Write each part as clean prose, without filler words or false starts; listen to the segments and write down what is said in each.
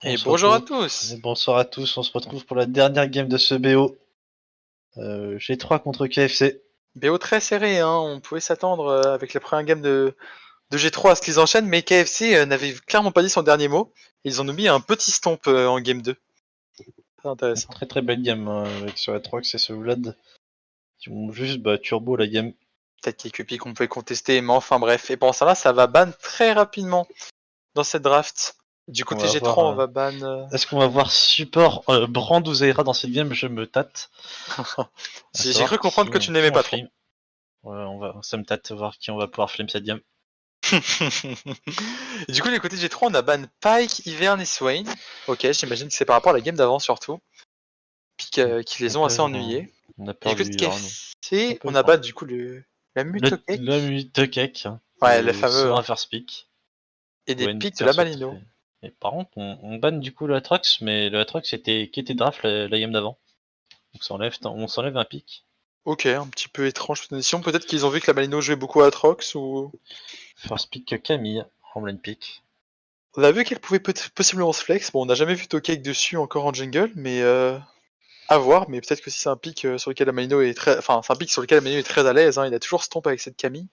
Et On se bonjour à retrouve. tous. Bonsoir à tous, on se retrouve pour la dernière game de ce BO. G3 contre KFC. BO très serré, hein. On pouvait s'attendre avec la première game de G3 à ce qu'ils enchaînent, mais KFC n'avait clairement pas dit son dernier mot. Ils ont mis un petit stomp en game 2. Très intéressant. Très très belle game avec sur Atrox et ce Vlad qui ont juste turbo la game. Peut-être quelques pics qu'on pouvait contester, mais enfin bref. Et pendant ça là, ça va ban très rapidement dans cette draft. Du côté G3, on va ban... Est-ce qu'on va voir support Brand ou Zaira dans cette game? Je me tâte. J'ai cru comprendre que tu n'aimais pas trop. Ouais, ça me tâte voir qui on va pouvoir flame cette game. Et du coup, les côtés de G3, on a ban Pyke, Ivern et Swain. Ok, j'imagine que c'est par rapport à la game d'avant surtout. Pics qui les ont assez ennuyés. On a Et du perdu côté de Ivern. KFC, on a ban du coup la Mutokek. Le Mutokek. Ouais, le fameux. Hein. First pick. Et des pics de la Malino. Et par contre, on banne du coup le Atrox, mais le Atrox qui était draft la game d'avant. Donc on s'enlève un pic. Ok, un petit peu étrange position. Peut-être qu'ils ont vu que la Malino jouait beaucoup à Atrox ou. First pick Camille, Ramblin pick. On a vu qu'elle pouvait possiblement se flex. Bon, on n'a jamais vu Tokek dessus encore en jungle, mais à voir. Mais peut-être que si c'est un pic sur lequel la Malino est très. Enfin, c'est un pic sur lequel la Malino est très à l'aise. Hein. Il a toujours stomp avec cette Camille.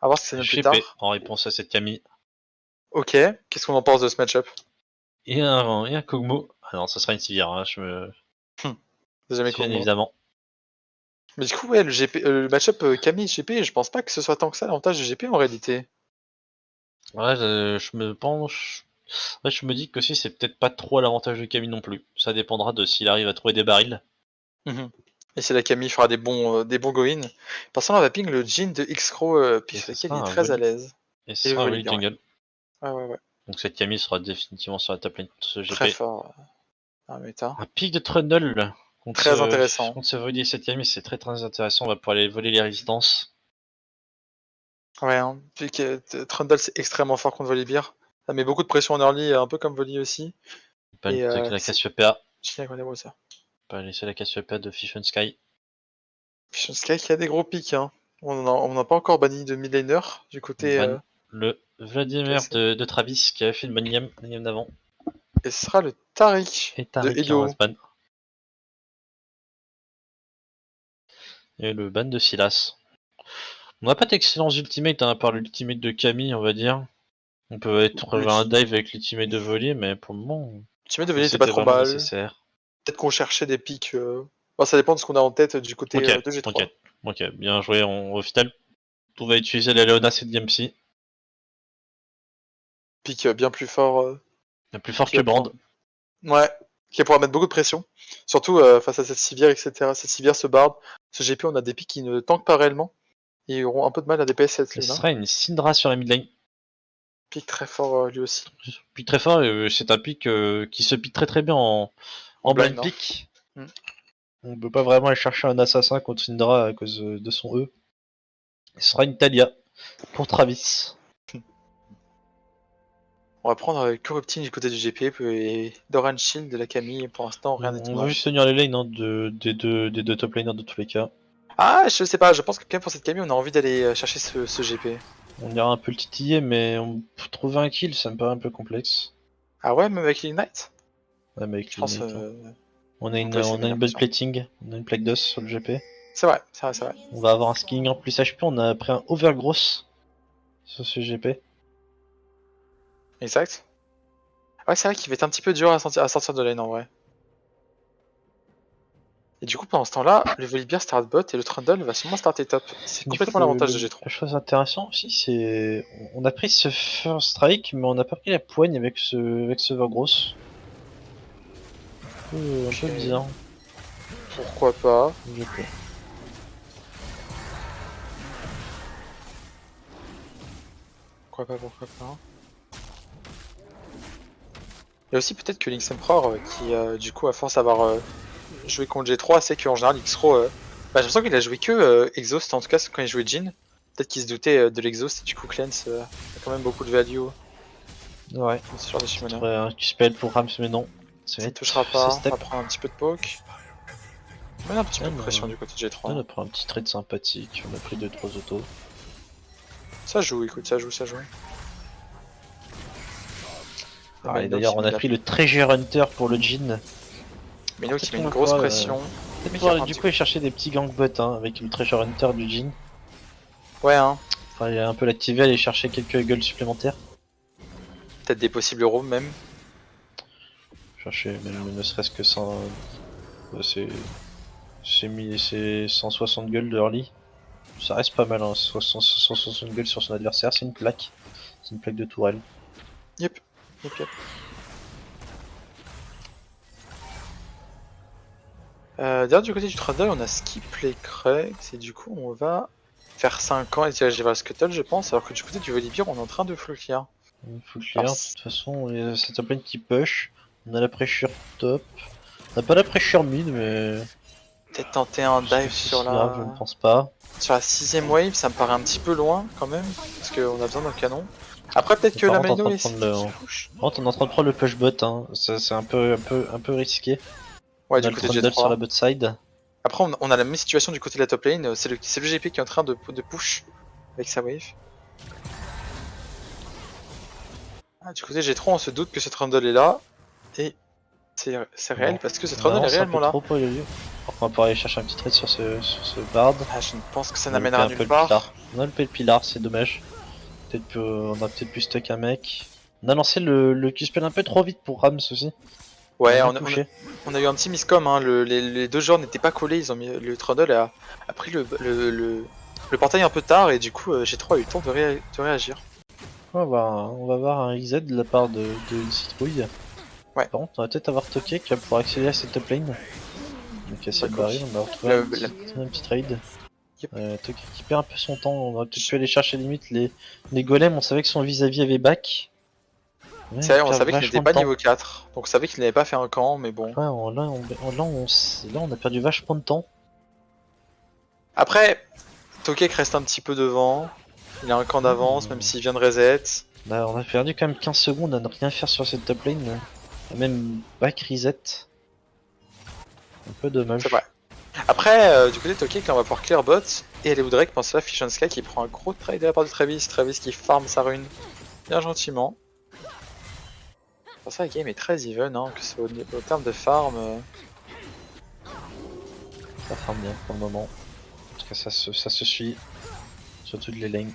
À voir ce que ça donne plus tard. En réponse à cette Camille. Ok, qu'est-ce qu'on en pense de ce match-up? Et un Kog'Maw. Ah non, ça sera une Sivir, hein, C'est jamais bien Kog'Maw. évidemment. Mais du coup, ouais, le match-up Camille-GP, je pense pas que ce soit tant que ça l'avantage de GP en réalité. Ouais, je me penche. Ouais, je me dis que si c'est peut-être pas trop à l'avantage de Camille non plus. Ça dépendra de s'il arrive à trouver des barils. Et si la Camille fera des bons go-in. Par on va ping le Jhin de X-Crow, puis sur lequel il est très à l'aise. Et ce sera un Volley jungle. Ouais. Donc cette Camille sera définitivement sur la top lane de ce GP. Très fort. Méta. Un pic de Trundle. Très intéressant. Contre ce Volley et cette Camille, c'est très très intéressant. On va pouvoir aller voler les résistances. Ouais, hein. Puis que Trundle c'est extrêmement fort contre Volibear. Ça met beaucoup de pression en early, un peu comme Voli aussi. Pas la Cassiopeia. Pas laisser la Cassiopeia de Fish and Sky. Fish and Sky qui a des gros pics. Hein. On n'a pas encore banni de mid laner du côté. Le Vladimir de Travis qui avait fait une bonne game d'avant. Et ce sera le Taric de Edo. Et le ban de Silas. On n'a pas d'excellents ultimates, hein, à part l'ultimate de Camille, on va dire. On peut être un dive avec l'ultimate de Volley, mais pour le moment. L'ultimate de Volley c'est pas trop mal. Peut-être qu'on cherchait des pics. Bon, ça dépend de ce qu'on a en tête du côté de G3. Ok, bien joué. Au final, on va utiliser la Leona cette game-ci. Pic bien plus fort. Bien plus fort que Brand. Ouais, qui pourra mettre beaucoup de pression. Surtout face à cette Sivir, etc. Cette Sivir, ce Bard, ce GP, on a des pics qui ne tankent pas réellement. Et ils auront un peu de mal à DPS cette lane. Ce sera une Syndra sur la mid lane. Pic très fort lui aussi. Pic très fort, c'est un pic qui se pique très très bien en blind pick. On ne peut pas vraiment aller chercher un assassin contre Syndra à cause de son E. Ce sera une Talia pour Travis. On va prendre Corruptine du côté du GP et Doran Shield de la Camille. Pour l'instant, rien n'est tout. On va juste tenir les lanes hein, des deux top laners de tous les cas. Ah, je sais pas, je pense que quand même pour cette Camille, on a envie d'aller chercher ce GP. On ira un peu le titiller, mais trouver un kill, ça me paraît un peu complexe. Ah ouais, même avec l'Ignite? Ouais, mais avec l'Ignite. On a une bonne plating, on a une plaque d'os sur le GP. C'est vrai. On va avoir un skinning en plus HP, on a pris un overgross sur ce GP. Exact. Ouais, c'est vrai qu'il va être un petit peu dur à sortir de lane en vrai. Et du coup, pendant ce temps-là, le Volibear start bot et le Trundle va sûrement starter top. C'est complètement l'avantage de G3. La chose intéressante aussi, c'est. On a pris ce first strike, mais on n'a pas pris la poigne avec ce overgross. Un peu bizarre. Pourquoi pas? Pourquoi pas. Il y a aussi peut-être que Lynx Emperor qui du coup à force d'avoir joué contre G3 sait qu'en général X-Crow j'ai l'impression qu'il a joué que Exhaust en tout cas quand il jouait Jhin. Peut-être qu'il se doutait de l'Exhaust et du coup Cleanse a quand même beaucoup de value. Ouais, ce genre de Shimona. Un spell pour Rams mais non. Ça ne touchera pas, on va prendre un petit peu de poke. On met un petit peu de pression du côté de G3. On a pris un petit trade sympathique, on a pris 2-3 autos. Ça joue, écoute, ça joue. Ah, et d'ailleurs, on a pris le Treasure Hunter pour le Jhin. Mino qui met une grosse pression. Peut-être pouvoir du coup aller chercher des petits gangbots hein, avec le Treasure Hunter du Jhin. Ouais, hein. Enfin, il a un peu l'activer, aller chercher quelques gueules supplémentaires. Peut-être des possibles roams même. Chercher même ne serait-ce que 100. C'est 160 gueules de early. Ça reste pas mal, hein. 160 gueules sur son adversaire, c'est une plaque. C'est une plaque de tourelle. Yep. D'ailleurs, du côté du Trundle, on a skip les Crags et du coup, on va faire 5 ans et diriger vers le Scuttle, je pense. Alors que du côté du Volibear, on est en train de full clear. Full clear, de toute façon, c'est top lane qui push. On a la pressure top. On n'a pas la pressure mid, mais. Peut-être tenter un dive sur la. Je ne pense pas. Sur la 6ème wave, ça me paraît un petit peu loin quand même, parce qu'on a besoin d'un canon. Après, peut-être que la Maino est push. On est en train de prendre le push bot, hein. C'est un peu risqué. Ouais, du côté de G3. Sur la bot side. Après, on a la même situation du côté de la top lane. C'est le GP qui est en train de push avec sa wave. Ah, du côté G3, on se doute que ce Trundle est là. Et c'est réel parce que ce Trundle est réellement là. On va pouvoir aller chercher un petit trade sur ce bard. Ah, je ne pense que ça n'amènera nulle part. On a loupé le pilar, c'est dommage. On a peut-être pu stuck un mec. On a lancé le Q-spell un peu trop vite pour Rams aussi. Ouais, on a eu un petit miscom, hein. Les deux genres n'étaient pas collés, ils ont mis le Trundle a pris le portail un peu tard et du coup G3 a eu le temps de réagir. On va voir un reset de la part de Citrouille. Ouais. Par contre, on va peut-être avoir Toké qui va pouvoir accélérer à cette top lane. Donc casser le baril, on va retrouver un petit trade. Yep. Toké qui perd un peu son temps, on va peut-être pu aller chercher limite les golems, on savait que son vis-à-vis avait back. Ouais, c'est vrai, on savait qu'il n'était pas niveau 4, donc on savait qu'il n'avait pas fait un camp, mais bon. Ouais, là on a perdu vachement de temps. Après, Tokek reste un petit peu devant, il a un camp d'avance, même s'il vient de reset. Bah, on a perdu quand même 15 secondes à ne rien faire sur cette top lane, même back reset. Un peu dommage. C'est vrai. Après, du côté de Tokek, là on va pouvoir clear bot, et aller au Drake, pense là, Fish Sky qui prend un gros trade de la part de Travis qui farm sa rune bien gentiment. Pour ça, la game est très even, hein, que ce soit au terme de farm. Ça farm bien pour le moment. En tout cas, ça se suit. Sur toutes les lanes.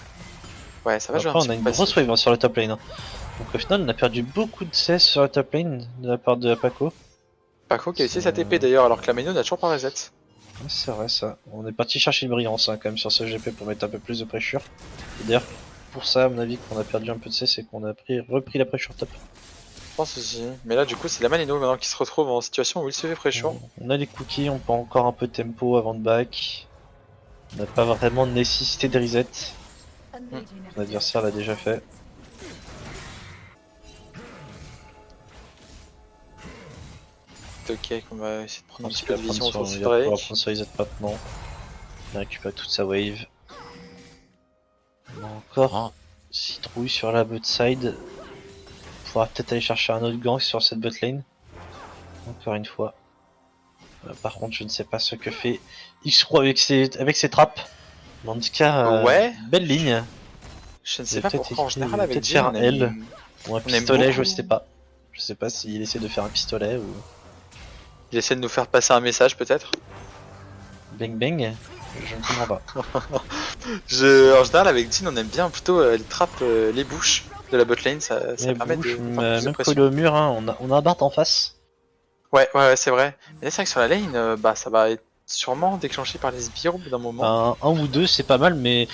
Ouais, ça va jouer un petit peu. On a une grosse wave sur la top lane. Hein. Donc au final, on a perdu beaucoup de CS sur la top lane de la part de Paco. Paco qui a essayé sa TP d'ailleurs, alors que la Maino n'a toujours pas reset. Ouais, c'est vrai ça. On est parti chercher une brillance hein, quand même sur ce GP pour mettre un peu plus de pressure. Et d'ailleurs, pour ça, à mon avis, qu'on a perdu un peu de CS, c'est qu'on a repris la pressure top. Je pense aussi. Mais là, du coup, c'est la Manino maintenant qui se retrouve en situation où il se fait pressure. On a les cookies, on prend encore un peu de tempo avant de back. On n'a pas vraiment de nécessité de reset. Son adversaire l'a déjà fait. Ok, on va essayer de prendre un petit peu de vision sur ce Drake. On va prendre sur reset maintenant. Il récupère toute sa wave. On a encore Citrouille sur la bot side. On pourra peut-être aller chercher un autre gang sur cette bot lane. Encore une fois. Par contre, je ne sais pas ce que fait X-Pro avec ses trappes. Mais en tout cas, ouais. Belle ligne. Je ne sais pas pourquoi en général avec Jhin, un L ou un pistolet, je sais pas. Je sais pas s'il essaie de faire un pistolet ou... Il essaie de nous faire passer un message peut-être. Bang bang. Je ne comprends pas. En général avec Jhin on aime bien plutôt les trappes, les bouches de la botlane, ça permet de... Même collé au mur, hein, on a un Bart en face. Ouais, c'est vrai. Mais c'est vrai que sur la lane, bah ça va être sûrement déclenché par les sbires au bout d'un moment. Un ou deux c'est pas mal, mais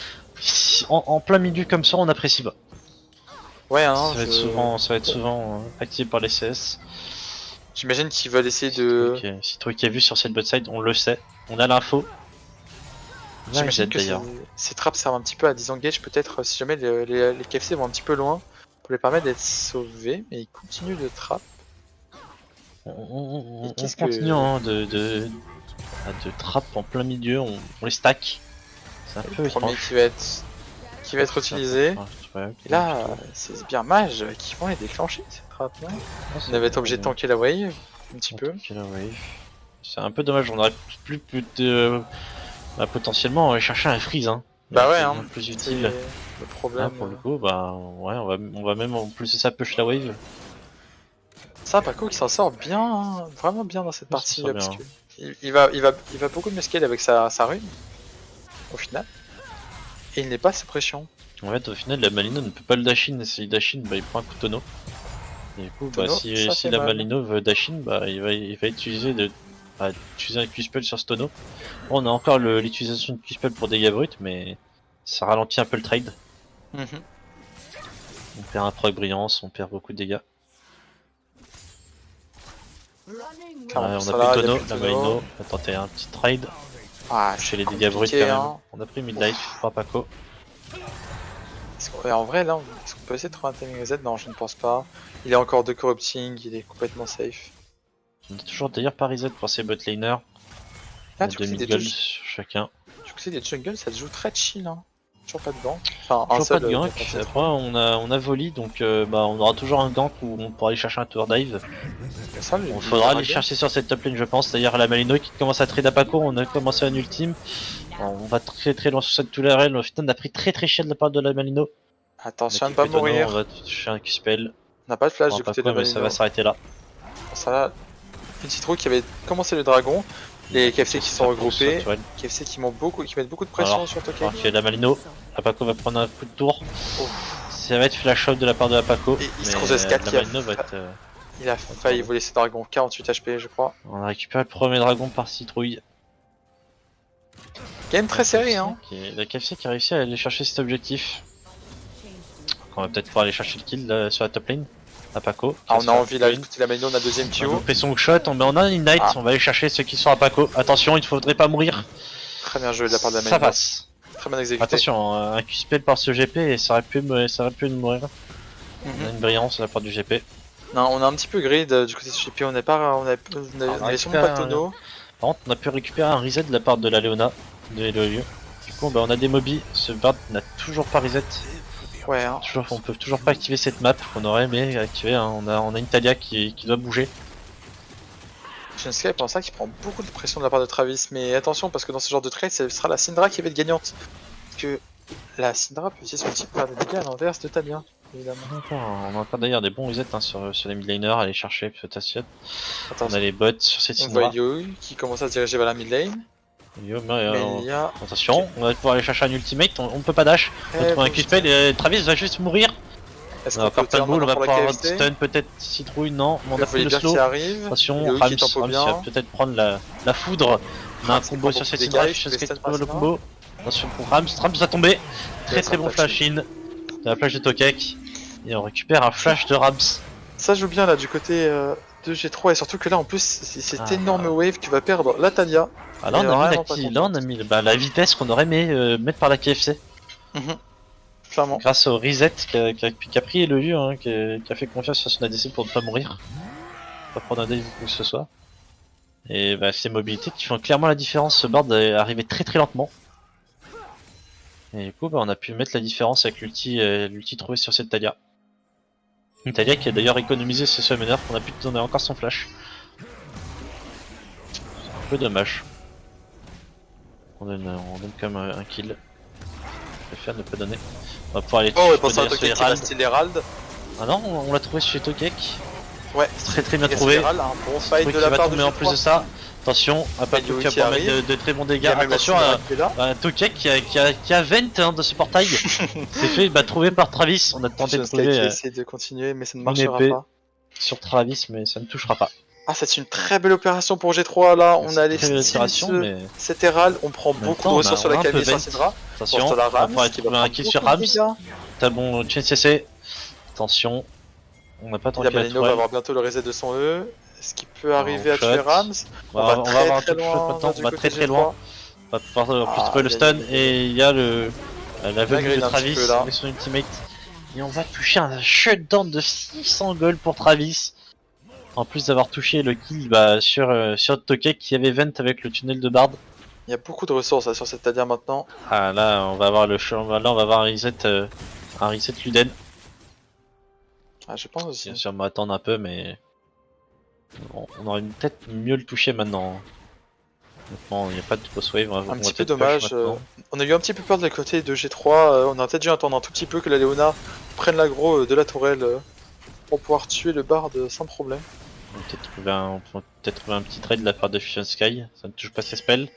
en plein milieu comme ça on apprécie pas. Ouais, hein, ça va être souvent activé par les CS. J'imagine qu'ils veulent essayer de... Citrouille qui a vu sur cette bot side, on le sait, on a l'info. J'imagine que ces trappes servent un petit peu à disengage peut-être si jamais les KFC vont un petit peu loin pour les permettre d'être sauvés, mais ils continuent de trap. On continue hein, de trap en plein milieu, on les stack. C'est un peu étrange. Qui va être utilisé. Et là, c'est bien mage qui vont les déclencher ces trappes là. On va être obligé de tanker la wave un petit peu. C'est un peu dommage, on aurait potentiellement chercher un freeze. Hein. Bah ouais, hein, plus utile. Le problème. Là, pour le coup, bah ouais, on va même en plus de ça push la wave. Ça, Paco qui s'en sort bien, hein, vraiment bien dans cette Il s'en partie, sort parce bien. que il va beaucoup mieux scale avec sa rune, au final. Et il n'est pas assez pression. En fait, au final, la Malino ne peut pas le dashin, et s'il dashin, bah il prend un coup de tonneau. Et du coup, bah, Tonneau, si ça fait la mal. Malino veut dashin, bah il va utiliser utiliser un Q-spell sur ce tonneau. Bon, on a encore l'utilisation de Q-spell pour dégâts bruts, mais ça ralentit un peu le trade. Mhm. On perd un proc brillance, on perd beaucoup de dégâts. Clairement, On pour a ça pris là, le il y a tonneau, plus de la tonneau. Malino, on va tenter un petit trade. Ah, Chez les c'est dégâts bruts quand compliqué, même. hein. On a pris midlife par Paco. En vrai, là, est-ce qu'on peut essayer de trouver un timing reset? Non, je ne pense pas. Il est encore de corrupting, il est complètement safe. On a toujours d'ailleurs pas reset pour ces botlaners. On Ah, a du coup, c'est 2000 des gold chacun. Du coup, c'est des jungles, ça se joue très chill, hein. Toujours pas de gank. Enfin, un Toujours pas seul de gank. défensif. Après, on a volley, donc bah, on aura toujours un gank où on pourra aller chercher un tour dive. Mais ça, On faudra aller chercher sur cette top lane, je pense. D'ailleurs, la Malino qui commence à trade à Paco, on a commencé un ultime. On va très loin sur cette tourelle. Au final, on a pris très cher de la part de la Malino. Attention à ne pas mourir. On va toucher un Q-spell. On n'a pas de flash Pour du un côté de la Paco, mais ça va Malino. s'arrêter là. Ça là, petit trou qui avait commencé le dragon. Les KFC qui sont regroupés. KFC qui mettent beaucoup de pression Alors, sur Tokay. Alors qu'il y a la Malino, Paco va prendre un coup de tour. Oh. Ça va être flash out de la part de la Paco. Et il se mais croise S4 la qui a Malino va être. Il a failli voler ses dragons, 48 HP je crois. On a récupéré le premier dragon par citrouille. Game très serré hein. La KFC qui a réussi à aller chercher cet objectif. Donc on va peut-être pouvoir aller chercher le kill là, sur la top lane. À Paco. Ah, on a envie là, écoutez la Malino, on a deuxième On a Q. fait son shot, on a une Ignite, Ah. on va aller chercher ceux qui sont à Paco. Attention, il ne faudrait pas mourir. Très bien joué de la part de la Malino. Ça passe. Très bien exécuté. Attention, un Q-spell par ce GP et ça aurait pu nous mourir. On a une brillance de la part du GP. Non, on a un petit peu grid du côté de GP, on avait sûrement pas de tonneau. Par contre, on a pu récupérer un reset de la part de la Léona, de Eloyu. Du coup, bah, on a des mobis, ce bard n'a toujours pas reset. Ouais, hein. On peut toujours pas activer cette map qu'on aurait aimé activer. Hein. On a une Talia qui doit bouger. Shinsuke pour ça qui prend beaucoup de pression de la part de Travis, mais attention parce que dans ce genre de trade, ce sera la Syndra qui va être gagnante. Parce que la Syndra peut aussi se multiplier par des dégâts à l'inverse de Talia, évidemment. On a encore d'ailleurs des bons resets hein, sur les midlaners, aller chercher peut-être. On a les bots sur cette On voit Syndra. Yo qui commence à se diriger vers la mid lane. Attention, on va pouvoir aller chercher un ultimate, on peut pas dash. On va trouver un Q-spell et Travis va juste mourir. Est-ce On va qu'on faire peut pas de boule, on va pour la pouvoir KFC? stun peut-être citrouille, non, on a pris le slow. qui arrive. Attention, Yo Rams, qui tempo Rams bien. va peut-être prendre la foudre. On a un Rams qui combo prend sur beaucoup cette de Syndra, dégâts, je il sais fait ce stun le par combo. Attention pour Rams va tomber. Très bon flash in de la plage de Tokek. Et on récupère un flash de Rams. Ça joue bien là du côté de G3 et surtout que là en plus c'est cette énorme wave qui va perdre la Talia. Ah là on a mis la vitesse qu'on aurait aimé mettre par la KFC. Clairement. Grâce au reset qui a pris le lieu, hein, qui a fait confiance à son ADC pour ne pas mourir. Pas prendre un dive ou quoi que ce soit. Et bah, ces mobilités qui font clairement la différence. Ce board est arrivé très lentement. Et du coup bah, on a pu mettre la différence avec l'ulti trouvé sur cette Talia. Une Talia qui a d'ailleurs économisé ses summoners, on a pu donner encore son flash. C'est un peu dommage. On donne quand même un kill. Je préfère ne pas donner. On va pouvoir aller tuer sur Tokek qui va steal Herald. Ah non, on l'a trouvé chez Tokek. Ouais, très bien trouvé. Un bon fight de la part de tomber en plus de ça. Attention, à Paco qui va pouvoir mettre de très bons dégâts. Attention à Tokek qui a vent hein, de ce portail. C'est fait trouvé par Travis. On a tenté de trouver essayer de continuer mais ça ne marchera pas. Sur Travis mais ça ne touchera pas. Ah c'est une très belle opération pour G3 là, on a les cet Herald, on prend beaucoup de ressources sur la Camille sur Syndra. Attention, on va pouvoir trouver un kill sur Rams. T'as bon chain CC. Attention, on n'a pas tant La Malino va avoir bientôt le reset de son E. Est-ce qu'il peut arriver à tuer Rams? On va avoir un touch shot maintenant, on va très loin. On va pouvoir en plus trouver le stun et il y a la venue de Travis avec son ultimate. Et on va toucher un shutdown de 600 gold pour Travis. En plus d'avoir touché le kill sur Tokek qui avait vent avec le tunnel de Bard. Il y a beaucoup de ressources là, sur cette Talia maintenant. Ah là on va avoir on va avoir un reset Luden. Ah je pense aussi. Bien sûr m'attendre un peu mais on aurait peut-être mieux le toucher maintenant. Maintenant il n'y a pas de grosse wave. Un petit peu dommage. On a eu un petit peu peur de la côté de G3. On a peut-être dû attendre un tout petit peu que la Léona prenne l'aggro de la tourelle pour pouvoir tuer le Bard sans problème. On peut peut-être trouver un petit trade de la part de Fusion Sky. Ça ne touche pas ses spells.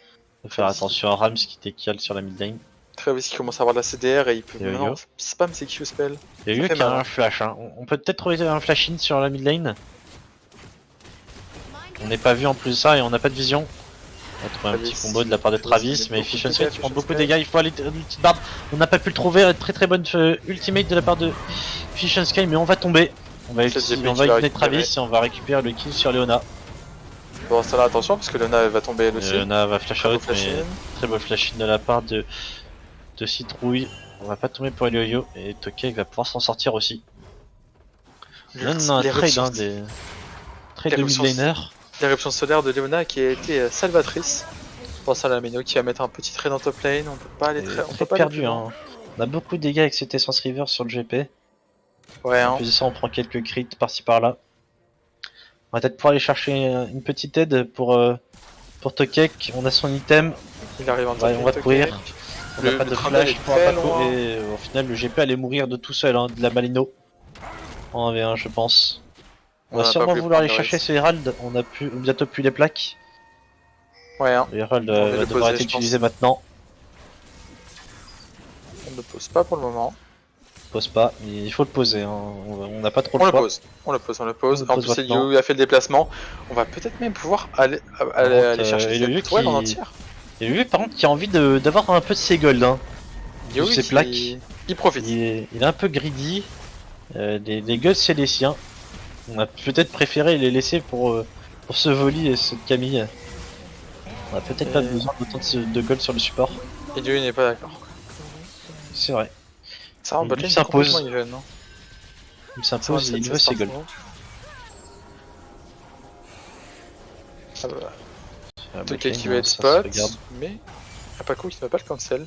Faut faire attention à Rams qui décale sur la mid lane. Travis qui commence à avoir de la CDR et il peut Yo-yo. maintenant spam ses Q-spells. Il y a eu qui a un flash. Hein. On peut peut-être trouver un flash in sur la mid lane. On n'est pas vu en plus de ça et on n'a pas de vision. On va trouver un petit combo de la part de Travis, mais Fusion Sky qui prend beaucoup de dégâts. Il faut aller l'ulti barbe. On n'a pas pu le trouver. Très bonne ultimate de la part de Fusion Sky, mais on va tomber. On va ignorer Travis et on va récupérer le kill sur Leona. Bon, ça là, attention parce que Leona va tomber elle aussi. Leona va flash out, mais très beau flash in de la part de Citrouille. On va pas tomber pour Yo-Yo et Tokek va pouvoir s'en sortir aussi. Là, on a un trade, hein, des trades de midlaner. L'éruption solaire de Leona qui a été salvatrice. Pour ça, la Mino qui va mettre un petit trade en top lane. On peut pas aller très. On peut pas perdu, hein. On a beaucoup de dégâts avec cette essence river sur le GP. Ouais, hein. En plus de ça, on prend quelques crits par-ci par-là. On va peut-être pouvoir aller chercher une petite aide pour Tokek. On a son item. Il arrive en on va courir. On n'a pas de flash pour Apaco et au final le GP allait mourir de tout seul, hein, de la Malino. En 1v1 je pense. On va sûrement vouloir aller chercher ce Herald, on a bientôt plus les plaques. Ouais, hein. Le Herald va devoir être utilisé maintenant. On ne pose pas pour le moment. Pose pas, il faut le poser, hein. On n'a pas trop le choix. On le pose. En plus, Yu a fait le déplacement. On va peut-être même pouvoir aller chercher cette toile en entière. Et lui par contre qui a envie d'avoir un peu de ses golds, hein. De ses plaques. Il profite. Il est un peu greedy. Les golds c'est les siens. On a peut-être préféré les laisser pour ce volley et cette Camille. On a peut-être pas besoin d'autant de gold sur le support. Et Yu n'est pas d'accord. C'est vrai. Ça en il s'impose. Il s'impose et il veut ses golds. Tokek qui va être spot, mais Apaco qui ne va pas le cancel.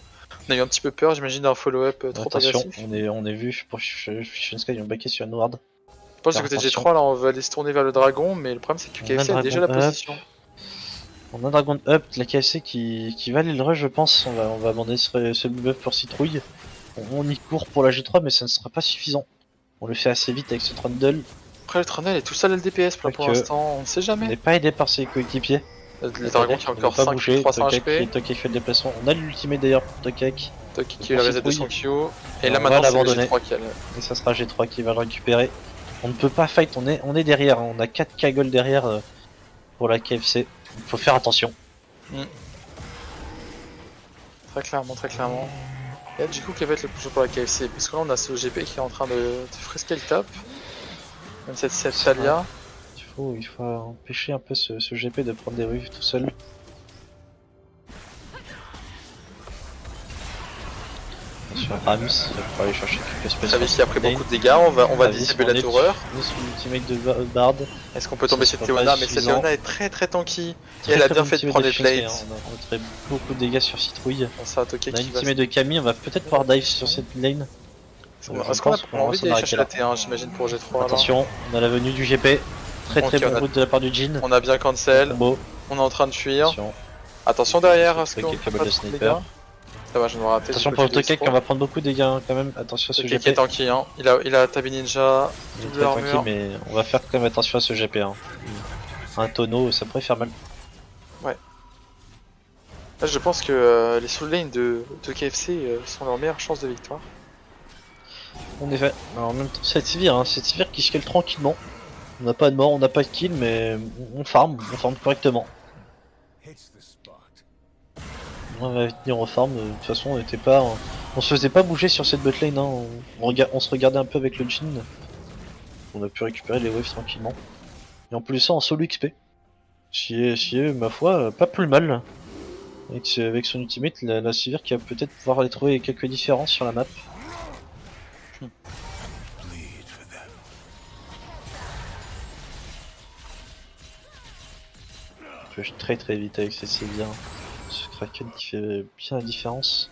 On a eu un petit peu peur, j'imagine, d'un follow-up trop agressif. On est vu pour Fusion Sky, ils ont backé sur Noard. Je pense que du côté G3, là, on va aller se tourner vers le dragon, mais le problème c'est que KFC a déjà la position. On a Dragon Up, la KFC qui va aller le rush, je pense. On va abandonner ce buff pour Citrouille. On y court pour la G3, mais ça ne sera pas suffisant. On le fait assez vite avec ce Trundle. Après, le Trundle est tout seul LDPS pour l'instant, on ne sait jamais. On n'est pas aidé par ses coéquipiers. Le dragon qui a encore 5 300 HP. Tokek fait le déplacement. On a l'ultimate d'ailleurs pour Tokek. Tokek qui a le reset de son Q. Et là maintenant, c'est le G3 qui a le. Et ça sera G3 qui va le récupérer. On ne peut pas fight, on est derrière. On a 4k gold derrière pour la KFC. Il faut faire attention. Très clairement. Et du coup, qui va être le plus chaud pour la KFC? Parce que là, on a ce GP qui est en train de fresquer le top. Même cette Talia. Il faut empêcher un peu ce GP de prendre des rues tout seul. Sur Rams, pour aller chercher quelques spaces. Travis qui a pris beaucoup de dégâts, on va dissiper la toureur. L'ultimate de Bard. Est-ce qu'on peut tomber cette Leona? Mais cette Leona est très tanky. Et elle a bien fait de prendre les plates. On a beaucoup de dégâts sur Citrouille. On a une ultimate de Camille, on va peut-être pouvoir dive sur cette lane. Est-ce qu'on a envie d'aller chercher la T1, j'imagine, pour G3? Attention, on a la venue du GP. Très bon route de la part du Jin. On a bien cancel. On est en train de fuir. Attention derrière, est-ce qu'on peut pas de sniper? Ça va, je vais me rater. Attention pour le Tokek, on va prendre beaucoup de dégâts quand même. Attention à ce GP. Tokek est tanky, hein. Il a Tabi Ninja, double armure. Mais on va faire quand même attention à ce GP. Hein. Un tonneau, ça pourrait faire mal. Ouais. Là, je pense que les soul lanes de KFC sont leur meilleure chance de victoire. En effet. Alors, en même temps, c'est Sivir, hein. C'est Sivir qui scale tranquillement. On n'a pas de mort, on n'a pas de kill, mais on farm correctement. On va tenir au farm, de toute façon on se faisait pas bouger sur cette botlane, hein. On se regardait un peu avec le Jin. On a pu récupérer les waves tranquillement. Et en plus de ça en solo XP. Qui est ma foi pas plus mal. Avec son ultimate, la Sivir qui va peut-être pouvoir aller trouver quelques différences sur la map. Je vais très vite avec ces Sivir. Ce Kraken qui fait bien la différence.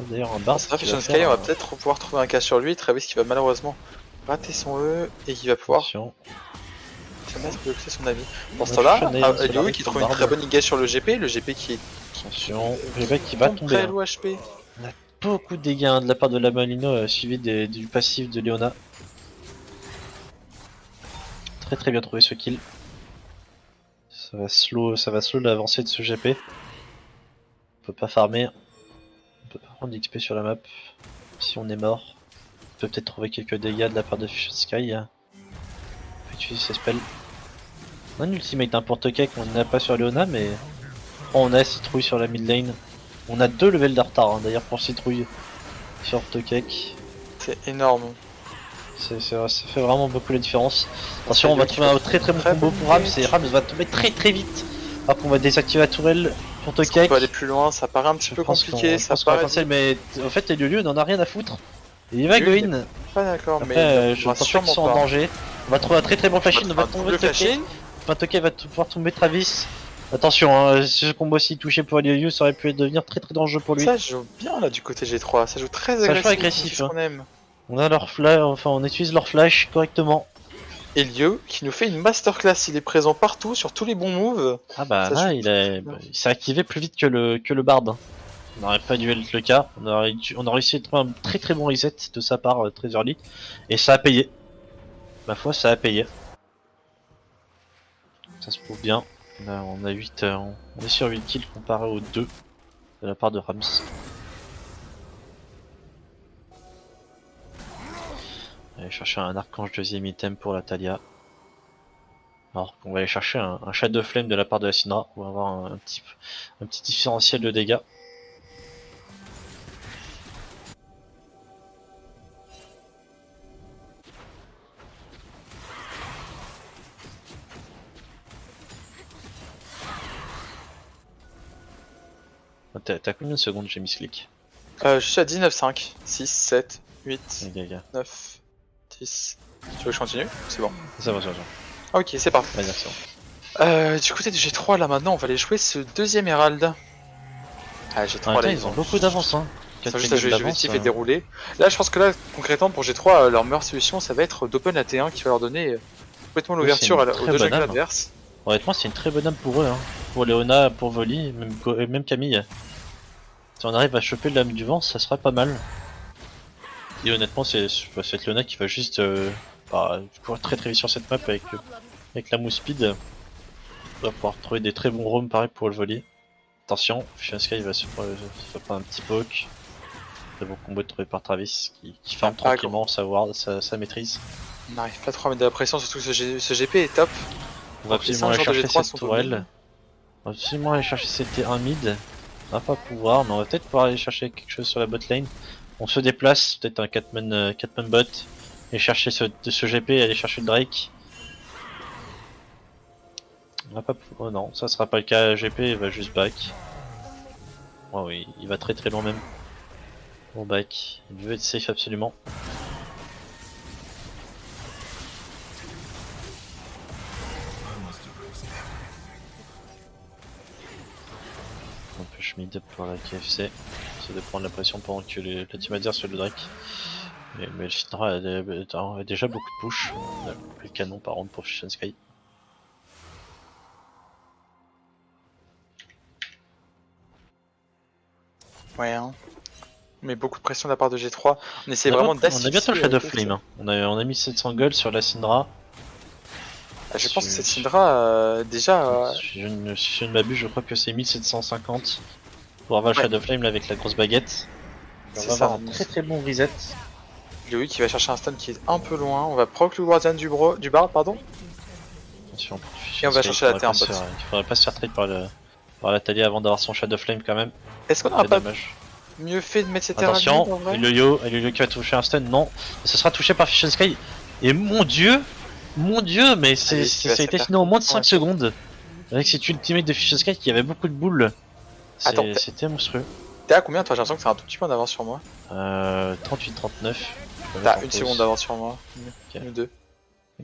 D'ailleurs un Bard. Fusion Sky, on va peut-être pouvoir trouver un cas sur lui. Travis qui va malheureusement rater son E et qui va pouvoir se mettre bloquer son avis. Pour ce temps-là, Yu qui trouve une très bonne engage sur le GP qui est. Attention, le GP qui va tomber. Très low HP. On a beaucoup de dégâts de la part de la Malino suivi du passif de Leona. très bien trouvé ce kill. Ça va slow l'avancée de ce GP. On peut pas farmer. On peut pas prendre d'XP sur la map. Si on est mort. On peut peut-être trouver quelques dégâts de la part de Fish Sky. On peut utiliser ses spells. On a une ultimate pour Tokek, on n'a pas sur Leona, mais on a Citrouille sur la mid lane. On a 2 levels de retard hein, d'ailleurs pour Citrouille sur Tokek. C'est énorme. Ça fait vraiment beaucoup la différence. Attention, on va trouver un très bon combo pour Rams et Rams va tomber très vite. Alors qu'on va désactiver la tourelle pour Tokek. On peut aller plus loin, ça paraît un petit peu compliqué. Ça paraît... mais en fait, Liu n'en a rien à foutre. Et il va go in. Pas d'accord, mais je pense pas qu'ils sont en danger. On va trouver un très bon flash in, on va tomber Tokek. Tokek va pouvoir tomber Travis. Attention, hein, ce combo-ci touché pour Liu, ça aurait pu devenir très dangereux pour lui. Ça joue bien là du côté G3, ça joue très agressif. Hein. On a leur flash, enfin on utilise leur flash correctement. Et Liu qui nous fait une masterclass, il est présent partout sur tous les bons moves. Ah bah là il s'est activé plus vite que le Bard. On n'aurait pas dû être le cas, on a réussi à trouver un très bon reset de sa part très early. Et ça a payé. Ma foi ça a payé. Ça se prouve bien. Là, on a 8, on est sur 8 kills comparé aux 2 de la part de Rams. Aller chercher un archange deuxième item pour la Talia. Alors qu'on va aller chercher un Shadow Flame de la part de la Syndra. On va avoir un petit différentiel de dégâts. T'as combien de secondes j'ai mis ce clic? Je suis à 19,5, 6, 7, 8, 9, 10. Tu veux que je continue? C'est bon. Ça va. Ok, c'est parfait. Du côté du G3, là maintenant, on va aller jouer ce deuxième Herald. Ah, G3 là, ils ont beaucoup d'avance. Hein. Ils sont juste à jouer Juventif et dérouler. Là, je pense que là, concrètement, pour G3, leur meilleure solution, ça va être d'open la T1 qui va leur donner complètement l'ouverture aux deux jungles adverses. Honnêtement, c'est une très bonne âme pour eux. Hein. Pour Leona, pour Volley, même Camille. Si on arrive à choper l'âme du vent, ça sera pas mal. Et honnêtement, c'est Leona qui va juste courir très vite sur cette map avec la mousse speed. On va pouvoir trouver des très bons roams pareil pour le Volley. Attention, Fish Sky va se prendre un petit poke. Très bon combo trouvé par Travis qui farm tranquillement sa maîtrise. On n'arrive pas trop à mettre de la pression, surtout que ce GP est top. On va absolument aller chercher cette tourelle. On va absolument aller chercher cette T1 mid. On va pas pouvoir, mais on va peut-être pouvoir aller chercher quelque chose sur la bot lane. On se déplace, peut-être un 4-man bot, et chercher ce GP et aller chercher le Drake. On va pas pouvoir, oh non, ça sera pas le cas, GP il va juste back. Oh oui, il va très loin même. Bon back, il veut être safe absolument. On push mid pour la KFC. C'est de prendre la pression pendant que la team adverse sur le Drake. Mais le Syndra a déjà beaucoup de push. On a le canon par contre pour Fish Sky. Ouais, hein. Mais beaucoup de pression de la part de G3. On essaie vraiment d'assister. On a bientôt le Shadow Flame. Hein. On a mis 700 gold sur la Syndra. Ah, je pense que cette Syndra déjà. Si je ne m'abuse, je crois que c'est 1750 pour avoir le Shadow Flame là, avec la grosse baguette. On va avoir un très bon reset. Louis qui va chercher un stun qui est un peu loin. On va proc le Guardian du Bard, pardon. Attention, et on va chercher la terre bot. Il faudrait pas se faire trade par la Talia avant d'avoir son Shadow Flame quand même. Est-ce qu'on aurait pas mieux fait de mettre cette terre? Attention, le yo qui va toucher un stun, non. Ça sera touché par Fish Sky. Et mon dieu, mais ça a été fini en moins de 5 secondes. Avec cette ultimate de Fish Sky qui avait beaucoup de boules. C'était monstrueux. T'es à combien toi? J'ai l'impression que c'est un tout petit peu d'avance sur moi. 38-39. T'as une seconde d'avance sur moi. Ou deux.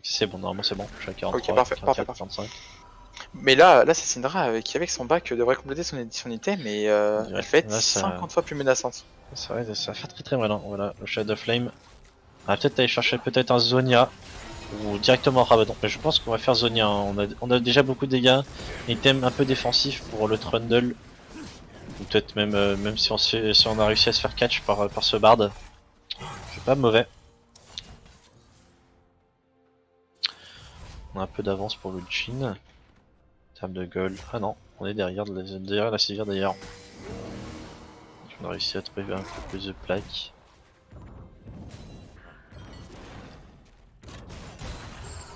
C'est bon, normalement c'est bon. Je suis à 43. Ok, parfait. 45. Mais là c'est Syndra qui avec son bac devrait compléter son item, mais elle fait 50 fois plus menaçante. C'est vrai, ça fait très malin. Voilà, le Shadow Flame. On va peut-être aller chercher un Zonia ou directement Rabadon. Mais je pense qu'on va faire Zonia. Hein. On a déjà beaucoup de dégâts. Item un peu défensif pour le Trundle. Ou peut-être même si on a réussi à se faire catch par ce Bard. C'est pas mauvais. On a un peu d'avance pour le Jhin. Terme de gold. Ah non, on est derrière la civière d'ailleurs. On a réussi à trouver un peu plus de plaques.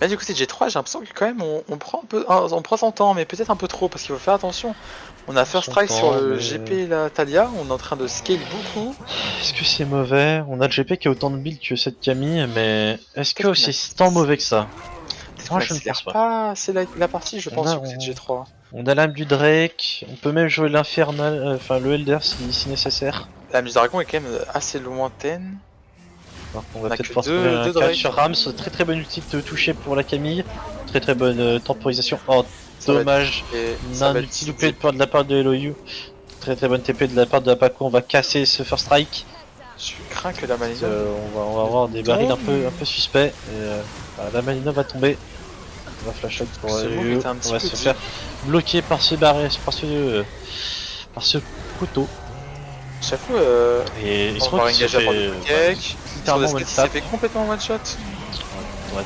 Là du côté de G3, j'ai l'impression que quand même on prend un peu, on prend son temps, mais peut-être un peu trop parce qu'il faut faire attention. On a first strike sur le GP et la Talia, on est en train de scale beaucoup. Est-ce que c'est mauvais? On a le GP qui a autant de build que cette Camille, mais est-ce que c'est tant mauvais que ça? Moi je ne pense pas. C'est la partie, je pense, du côté de G3. On a l'âme du Drake, on peut même jouer l'infernal, enfin le Elder si nécessaire. L'âme du dragon est quand même assez lointaine. On va peut-être pouvoir trouver un catch sur Rams, très bonne ulti de toucher pour la Camille, très bonne temporisation. Oh dommage, on a un ulti loupé de la part de Eloyu, très bonne TP de la part de Apako, on va casser ce first strike. Je crains que la Malino... on va avoir des barils un peu suspects, et la Malino va tomber. On va flash out pour Eloyu, on va se faire bloquer par ce couteau. J'avoue, et il se va engager à prendre le cake. Littéralement, il s'est fait complètement one shot.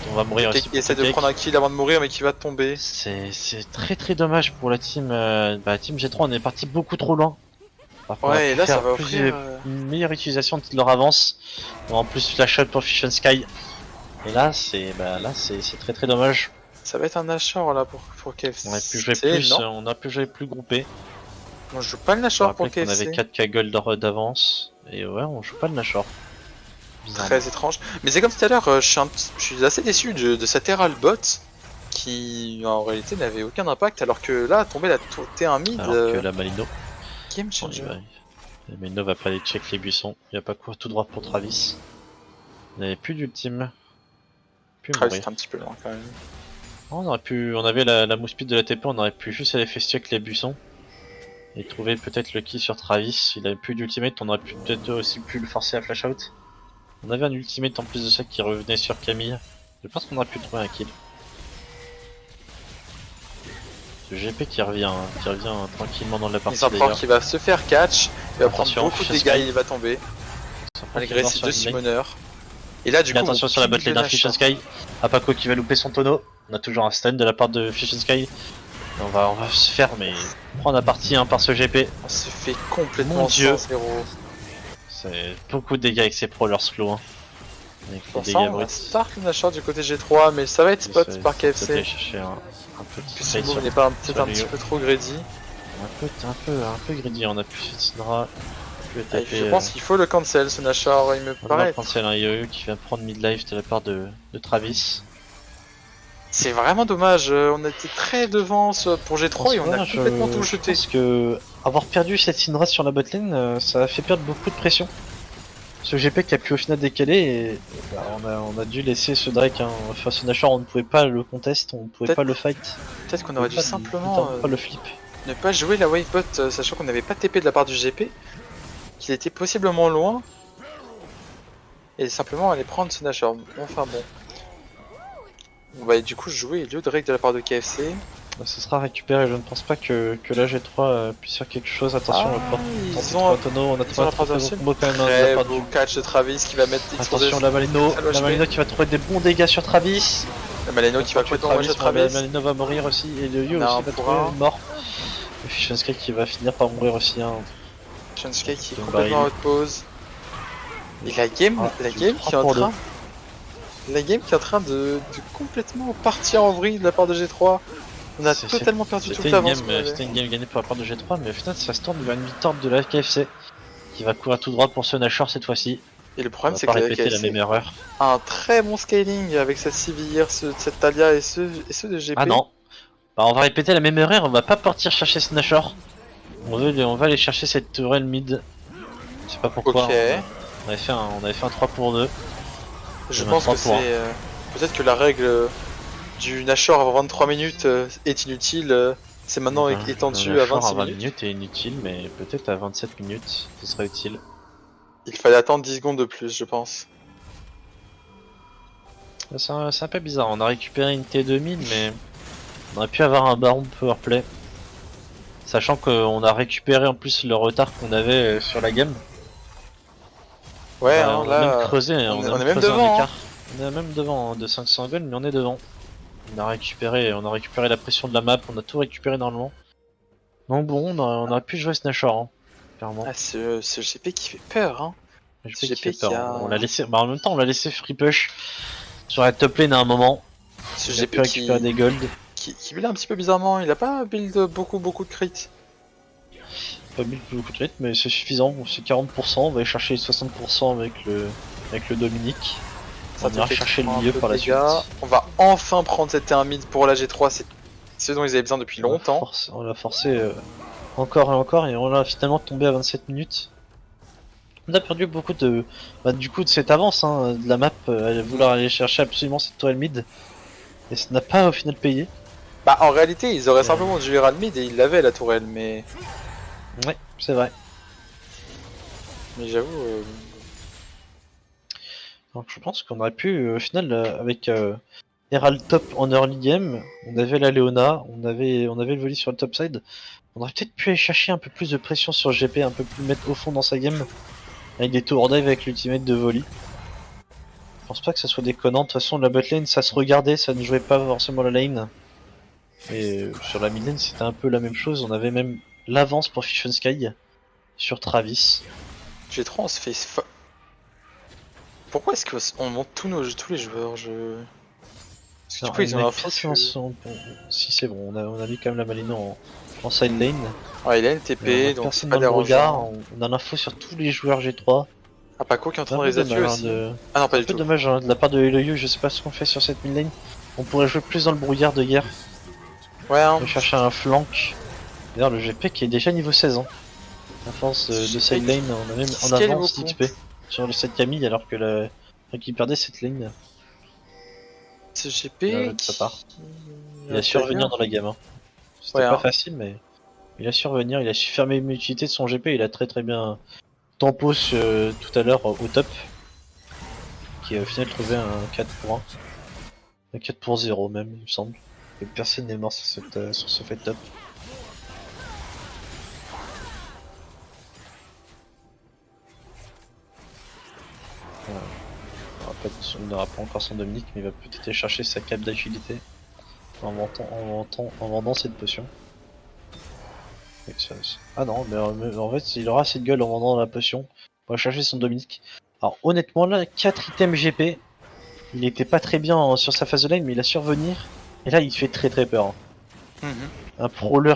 On va mourir aussi. Il essaie de prendre un kill avant de mourir, mais qui va tomber. C'est très dommage pour la team. Team G3, on est parti beaucoup trop loin. Ouais, et là ça va offrir une meilleure utilisation de leur avance. En plus, flash out pour Fish and Sky. Et là, c'est très dommage. Ça va être un Nashor là pour KFC. On a pu jouer plus groupé. Moi je joue pas le Nashor pour KFC. On avait 4k gold d'avance. Et ouais, on joue pas le Nashor. Très étrange. Mais c'est comme tout à l'heure, je suis assez déçu de cette Herald bot qui en réalité n'avait aucun impact alors que là, tomber la T1 mid. Alors que la Malino. Game changer. La Malino va pas aller check les buissons. Il va pas courir tout droit pour Travis. Il n'avait plus d'ultime. Travis était un petit peu loin quand même. On avait la move speed de la TP, on aurait pu juste aller faire check les buissons. Et trouver peut-être le kill sur Travis. Il avait plus d'ultimate, on aurait peut-être aussi pu le forcer à flash out. On avait un ultimate en plus de ça qui revenait sur Camille. Je pense qu'on aurait pu trouver un kill. Ce GP qui revient tranquillement dans la partie d'ailleurs. Qui va se faire catch, il va prendre beaucoup de dégâts, il va tomber. Malgré ces deux summoners. Et là du coup, attention sur la botlane d'un Fish and Sky. Apako qui va louper son tonneau. On a toujours un stun de la part de Fish and Sky. On va se faire prendre la partie par ce GP. On se fait complètement 0. C'est beaucoup de dégâts avec ces prolers slow. Pour ça, on va start le Nashor du côté G3, mais ça va être spot par KFC. Chercher un peu de trade. Il n'est pas peut-être un petit peu trop greedy. Un peu greedy, on a pu cette Syndra. Je pense qu'il faut le cancel ce Nashor, il me paraît. On va cancel un IE qui va prendre mid-life de la part de Travis. C'est vraiment dommage, on était très devant pour G3 et on a complètement tout jeté. Parce que avoir perdu cette Syndra sur la botlane, ça a fait perdre beaucoup de pression. Ce GP qui a pu au final décaler et on a dû laisser ce Drake face au Nashor, on ne pouvait pas le contest, on ne pouvait pas le fight. Peut-être qu'on aurait dû simplement pas le flip. Ne pas jouer la wavebot, sachant qu'on n'avait pas TP de la part du GP, qu'il était possiblement loin, et simplement aller prendre ce Nashor. Enfin bon. On va du coup jouer le Drake de la part de KFC. Ce sera récupéré, je ne pense pas que la G3 puisse faire quelque chose. Attention, ils ont un tonneau, on a trouvé un combo quand même. Très beau catch de Travis qui va mettre... Attention, la Malino qui va trouver des bons dégâts sur Travis. La Malino qui va complètement manger Travis. La Malino va mourir aussi, et le Yu aussi va trouver mort. Le Fish and Sky qui va finir par mourir aussi. Fish and Sky qui est complètement out pause. Et la game qui est en train... La game qui est en train de complètement partir en vrille de la part de G3. On a totalement perdu toute l'avance. C'était une game gagnée pour la part de G3, mais au final ça se tourne vers une victoire de la KFC qui va courir tout droit pour ce Nashor cette fois-ci. Et le problème c'est que la KFC la même erreur. A un très bon scaling avec cette Sivir, cette Talia et ceux de GP. Ah non, on va répéter la même erreur, on va pas partir chercher ce Nashor. On va aller chercher cette tourelle mid. Je sais pas pourquoi. On avait fait un 3 pour 2. Je pense que c'est... peut-être que la règle du Nashor avant 23 minutes est inutile. C'est maintenant étendu à 26 minutes. 20 minutes est inutile, mais peut-être à 27 minutes, ce sera utile. Il fallait attendre 10 secondes de plus, je pense. C'est un peu bizarre, on a récupéré une T2000, mais on aurait pu avoir un baron powerplay. Sachant qu'on a récupéré en plus le retard qu'on avait sur la game. Ouais, on a même creusé, on est même devant. On est même devant de 500 gold, mais on est devant. On a récupéré la pression de la map, on a tout récupéré normalement. Donc bon, on aurait pu jouer ce Nashor, hein, clairement. Ah, ce GP qui fait peur, hein. Je Ce qui fait GP peur, qui hein. a... On l'a laissé, bah en même temps on l'a laissé free push sur la top lane à un moment. Ce Il a pu GP récupérer des gold. qui build un petit peu bizarrement, il a pas build beaucoup de crits. Pas mis beaucoup de rythme, mais c'est suffisant, c'est 40%, on va aller chercher les 60% avec le Dominique. Ça On ira fait chercher le un milieu peu par de la suite. dégâts. On va enfin prendre cette terre mid pour la G3, c'est ce dont ils avaient besoin depuis longtemps. On l'a forcé encore et encore, et on a finalement tombé à 27 minutes. On a perdu beaucoup de, du coup de cette avance de la map, à vouloir aller chercher absolument cette toile mid, et ça n'a pas au final payé. Bah en réalité ils auraient simplement dû le mid et ils l'avaient la tourelle, mais... Ouais, c'est vrai. Mais j'avoue... Donc je pense qu'on aurait pu, au final, avec Herald top en early game, on avait la Leona, on avait le volley sur le top side, on aurait peut-être pu aller chercher un peu plus de pression sur GP, un peu plus mettre au fond dans sa game, avec des tours dive avec l'ultimate de volley. Je pense pas que ça soit déconnant, de toute façon la bot lane ça se regardait, ça ne jouait pas forcément la lane. Et sur la mid lane c'était un peu la même chose, on avait même l'avance pour Fish Sky sur Travis. G3 on se fait... Pourquoi est-ce qu'on monte tous les joueurs Parce que du coup ils ont l'info que... Si c'est bon, on a mis quand même la Malino en side lane. Ouais il a une TP, donc c'est personne pas dans le regard, dérangeant. on a l'info sur tous les joueurs G3. Ah Paco qui est en train de C'est un peu reset dommage, aussi. de... Ah non pas du un peu tout. dommage de la part de Eloyu, je sais pas ce qu'on fait sur cette mid lane. On pourrait jouer plus dans le brouillard de guerre. Ouais hein. On va chercher un flank. D'ailleurs le GP qui est déjà niveau 16 ans. À force de side lane, on a même en avance d'XP sur le 7 Camille alors que qui perdait cette lane. Ce GP il a su revenir dans la gamme. Hein. C'était pas facile mais il a su revenir, il a su fermer l'utilité de son GP, il a très bien tempo tout à l'heure au top. Qui a au final trouvé un 4 pour 1. Un 4 pour 0 même il me semble. Et personne n'est mort sur ce fait top. Il n'aura pas encore son Dominique, mais il va peut-être aller chercher sa cape d'agilité en vendant cette potion. Ah non, mais en fait, il aura cette gueule en vendant la potion. On va chercher son Dominique. Alors honnêtement là, 4 items GP. Il était pas très bien sur sa phase de lane, mais il a su revenir. Et là, il fait très peur. Un prowler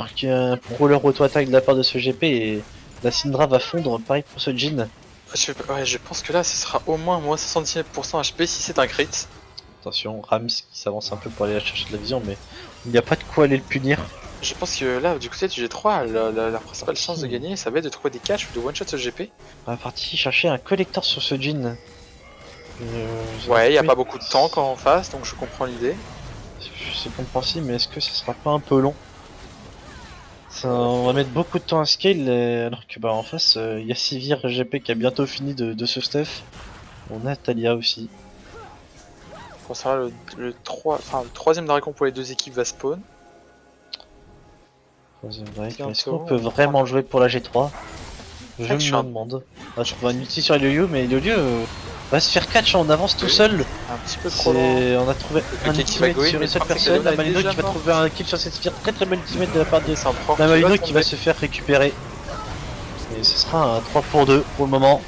auto-attaque de la part de ce GP et la Syndra va fondre. Pareil pour ce Jhin. Je pense que là, ce sera au moins 77% HP si c'est un crit. Attention, Rams qui s'avance un peu pour aller chercher de la vision, mais il n'y a pas de quoi aller le punir. Je pense que là, du côté du G3, la principale chance de gagner, ça va être de trouver des catchs ou de one-shot ce GP. On va partir chercher un collector sur ce Jhin. Ouais, il a pas beaucoup de tank en face, donc je comprends l'idée. C'est compréhensible, mais est-ce que ça sera pas un peu long? On va mettre beaucoup de temps à scale, alors que en face, il y a Sivir GP qui a bientôt fini de ce stuff. On a Talia aussi. Pour ça, le troisième dragon pour les deux équipes va spawn. Est-ce qu'on peut vraiment jouer pour la G3? Je me demande. Ah, je vois une ulti sur Lyoyu, mais Lyoyu va se faire catch en avance tout seul. Un petit peu trop long. On a trouvé un ultimate sur une seule personne. La Malino qui va trouver un kill sur cette spire. Très bonne ultimate de la part de la Malino qui va se faire récupérer. Et ce sera un 3 pour 2 pour le moment.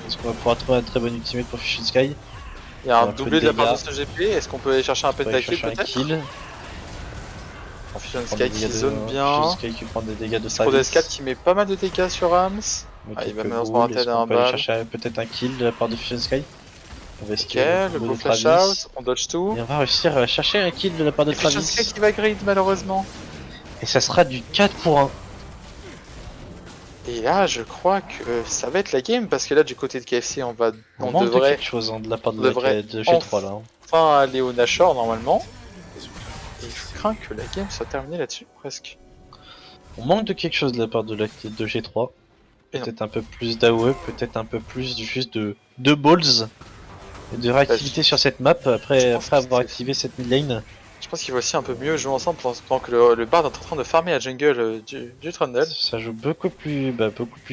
Est-ce qu'on va pouvoir trouver un très bon ultimate pour Fish Sky? Il y a un doublé de la part de ce GP. Est-ce qu'on peut aller chercher un pentakill peut-être? Fish Sky qui zone bien. Fish Sky qui prend des dégâts de Pro DS4 qui met pas mal de dégâts sur Rams. Il va malheureusement rater un ball. On va aller chercher peut-être un kill de la part de Fish Sky. Ok, le beau flash out, on dodge tout. Et on va réussir à chercher un kill de la part de Travis. Fish Sky qui va grid malheureusement. Et ça sera du 4 pour 1. Et là, je crois que ça va être la game parce que là, du côté de KFC, on devrait quelque chose de la part de G3 là. Enfin, aller au Nashor normalement. Et je crains que la game soit terminée là-dessus, presque. On manque de quelque chose de la part de G3. Peut-être un peu plus d'AOE, peut-être un peu plus juste de balls et de réactivité sur cette map après avoir activé cette mid lane. Je pense qu'il va aussi un peu mieux jouer ensemble pendant que le Bard est en train de farmer la jungle du Trundle. Ça joue beaucoup plus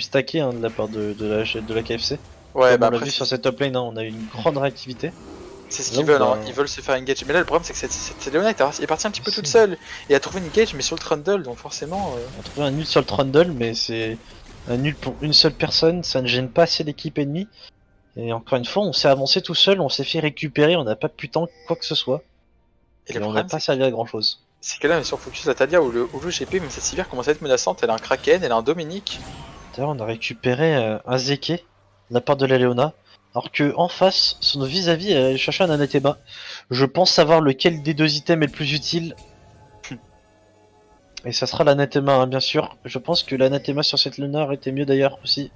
stacké de la part de la KFC. Ouais, on l'a vu sur cette top lane, on a eu une grande réactivité. C'est ce qu'ils veulent, hein. Ils veulent se faire engage. Mais là, le problème, c'est que cette Leona est partie un petit peu toute seule. Et a trouvé une engage, mais sur le Trundle, donc forcément. On a trouvé un nul sur le Trundle, mais c'est un nul pour une seule personne, ça ne gêne pas assez l'équipe ennemie. Et encore une fois, on s'est avancé tout seul, on s'est fait récupérer, on n'a pas pu tant quoi que ce soit. Et on n'a pas servi à grand chose. C'est que là, on est sur Focus la Talia ou le GP, même cette Sivir commence à être menaçante. Elle a un Kraken, elle a un Dominique. D'ailleurs, on a récupéré un Zeke de la part de la Leona. Alors que en face, son vis-à-vis, elle cherchait un anathema. Je pense savoir lequel des deux items est le plus utile. Et ça sera l'anathema, hein, bien sûr. Je pense que l'anathema sur cette Leona était mieux d'ailleurs aussi.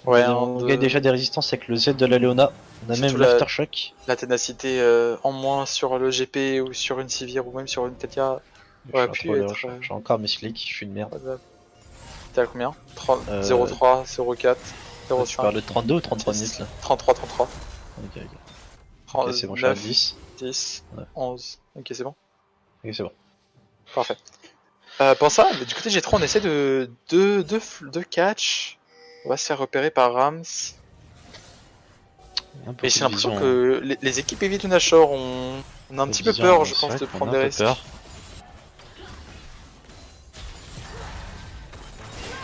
Ouais, on gagne déjà des résistances avec le Z de la Leona. On a même l'Aftershock. La ténacité en moins sur le GP ou sur une Sivir ou même sur une Talia. J'ai encore mes flics, je suis une merde. T'es à combien 0,3, 0,4. Tu parles de 32 ou 33 minutes là 33. Ok, c'est bon, je suis à 10. 10, ouais. 11. Ok, c'est bon. Ok, c'est bon. Parfait. Pour ça, du côté G3, on essaie de catch. On va se faire repérer par Rams. Et j'ai l'impression que les équipes évitent une Nashor. On a un petit peu peur, je pense, de prendre des risques.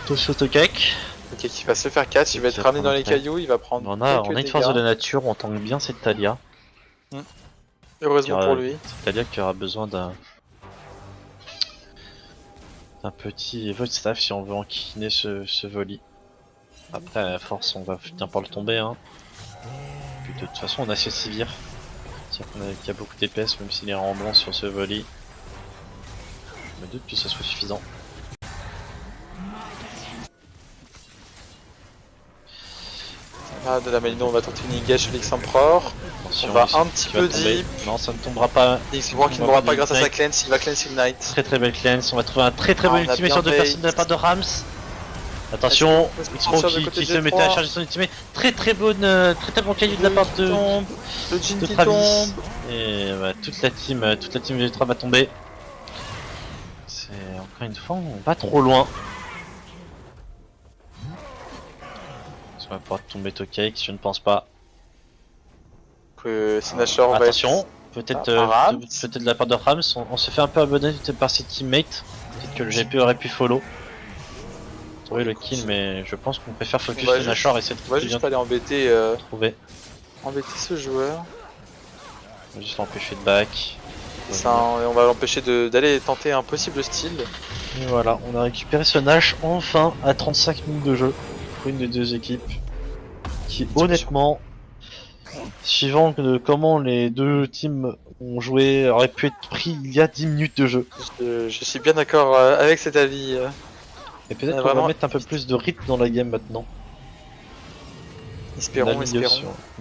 Tokek. Ok, qui va se faire catch, il va être ramené dans les cailloux, il va prendre. On a une force de la nature, on tank bien cette Talia. Heureusement pour lui. Cette Talia qui aura besoin d'un petit vote staff si on veut enquiner ce volley. Après, à force, on va finir par le tomber. Hein. Puis de toute façon, on a assez Sivir. C'est-à-dire qu'il y a beaucoup d'EPS, même s'il est en blanc sur ce volley. Je me doute que ça soit suffisant. Ah, de la Malino, on va tenter une engage sur l'X-Emperor. On va un petit peu deep. Non, ça ne tombera pas. X-Emperor qui ne mourra pas grâce à sa cleanse, il va cleanse Ignite. Très belle cleanse, on va trouver un très bon ultimate sur deux personnes de la part de Rams. Attention, X-Pro qui se mettait à charger son ultimate. Très bon caillou de la part de Travis. Et bah, toute la team G3 va tomber. C'est encore une fois, on va trop loin. On va pouvoir tomber Tokek, je ne pense pas. Que Sinashor va attention, peut-être de la part de Rams, on se fait un peu abonner par ses teammates. Peut-être que le GP aurait pu follow. Trouver le kill, mais je pense qu'on préfère focus Sinashor et essayer de on va juste pas aller embêter ce joueur. On va juste l'empêcher de back. Ça, on va l'empêcher d'aller tenter un possible steal. Et voilà, on a récupéré ce Nash enfin à 35 minutes de jeu pour une des deux équipes. Qui honnêtement, suivant de comment les deux teams ont joué, aurait pu être pris il y a 10 minutes de jeu. Je suis bien d'accord avec cet avis. Et peut-être qu'on va mettre un peu plus de rythme dans la game maintenant. Espérons.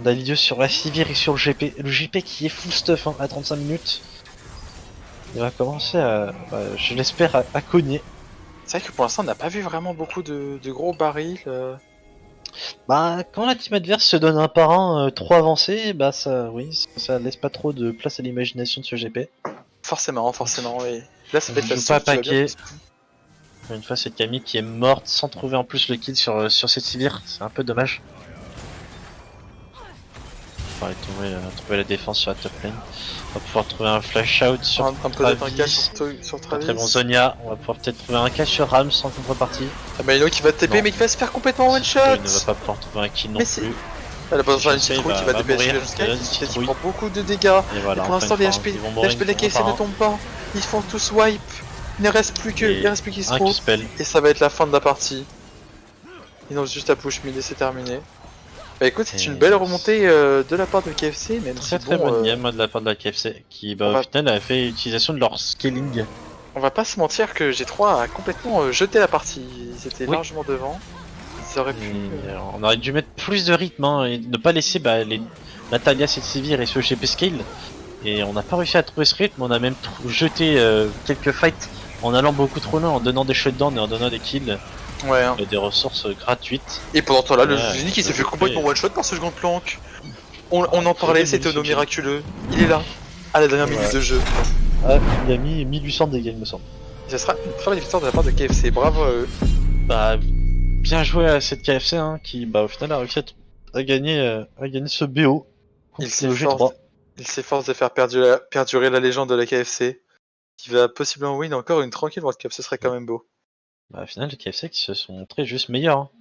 On a l'idiot sur la Sivir et sur le GP. Le GP qui est full stuff hein, à 35 minutes. Il va commencer à, je l'espère, à cogner. C'est vrai que pour l'instant on n'a pas vu vraiment beaucoup de gros barils. Quand la team adverse se donne un par un trop avancé, ça laisse pas trop de place à l'imagination de ce GP. Forcément, oui. Là ça peut être pas paquet. Une fois c'est Camille qui est morte sans trouver en plus le kill sur cette Sivir, c'est un peu dommage. On va trouver la défense sur la top lane. On va pouvoir trouver un flash out sur un peu Travis. Sur Travis. Très bon Zonia. On va pouvoir peut-être trouver un catch sur Rams sans contrepartie. Ah Malino qui va TP mais qui va se faire complètement one shot. Il ne va pas pouvoir trouver un kill non plus. Elle a pas besoin d'une citrouille qui va DPS jusqu'à qui prend beaucoup de dégâts. Et voilà, pour l'instant les HP de la KFC ne tombent pas. Ils font tous wipe. Il ne reste plus qu'X-Pro. Et ça va être la fin de la partie. Ils ont juste à push mid et c'est terminé. Bah écoute, c'est une belle remontée de la part de KFC, même si très bonne game de la part de la KFC, qui au final a fait utilisation de leur scaling. On va pas se mentir que G3 a complètement jeté la partie, ils étaient largement devant. Ils auraient pu... On aurait dû mettre plus de rythme hein, et ne pas laisser Natalia, cette Sivir et ce GP scale. Et on n'a pas réussi à trouver ce rythme, on a même jeté quelques fights en allant beaucoup trop loin, en donnant des shutdowns et en donnant des kills. Ouais. Hein. Des ressources gratuites. Et pendant ce temps là, le génie qui s'est fait complètement one shot par ce second plank. On en parlait, c'était Ono miraculeux. Il est là, à la dernière minute de jeu. Ah, il a mis 1800 de dégâts, il me semble. Et ça sera une très belle victoire de la part de KFC, bravo à eux. Bien joué à cette KFC hein, qui au final a réussi à gagner ce BO. Il s'efforce Il s'efforce de faire perdurer la légende de la KFC, qui va possiblement win encore une tranquille World Cup, ce serait quand même beau. Bah, au final, les KFC qui se sont montrés juste meilleurs. Hein.